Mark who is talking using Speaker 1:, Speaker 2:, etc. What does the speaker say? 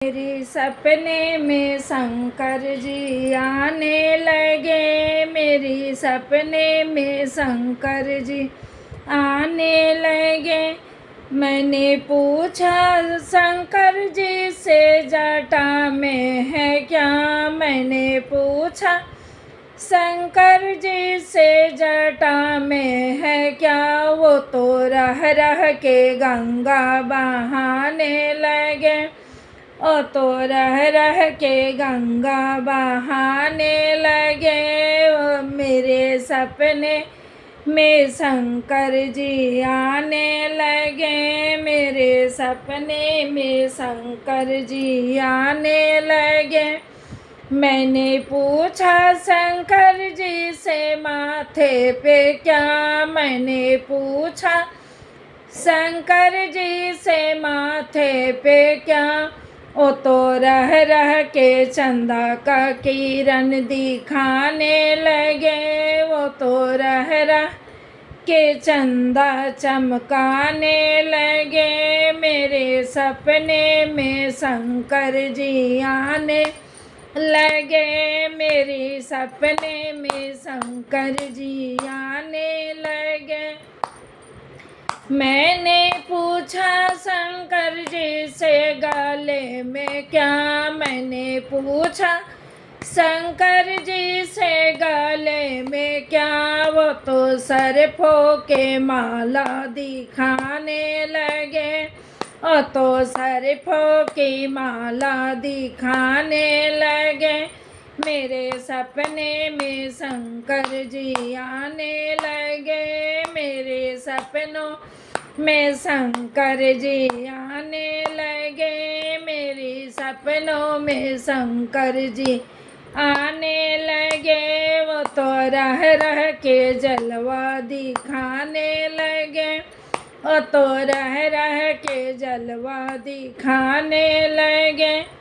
Speaker 1: मेरे सपने में शंकर जी आने लगे, मेरे सपने में शंकर जी आने लगे। मैंने पूछा शंकर जी से जटा में है क्या, मैंने पूछा शंकर जी से जटा में है क्या। वो तो रह रह के गंगा बहाने लगे, ओ तो रह रह के गंगा बहाने लगे। ओ मेरे सपने में शंकर जी आने लगे, मेरे सपने में शंकर जी आने लगे। मैंने पूछा शंकर जी से माथे पे क्या, मैंने पूछा शंकर जी से माथे पे क्या। ओ तो रह रह के चंदा का किरण दिखाने लगे, वो तो रह रह के चंदा चमकाने लगे। मेरे सपने में शंकर जी आने लगे, मेरे सपने में शंकर जी आने लगे। मैंने पूछा शंकर जी से गले में क्या, मैंने पूछा शंकर जी से गले में क्या। वो तो सरफों के माला दिखाने लगे, ओ तो सरफों की माला दिखाने लगे। मेरे सपने में शंकर जी आने लगे, मेरे सपनों में शंकर जी आने लगे, मेरे सपनों में शंकर जी आने लगे। वो तो रह रह के जलवा दिखाने लगे, ओ तो रह रह के जलवा दिखाने लगे।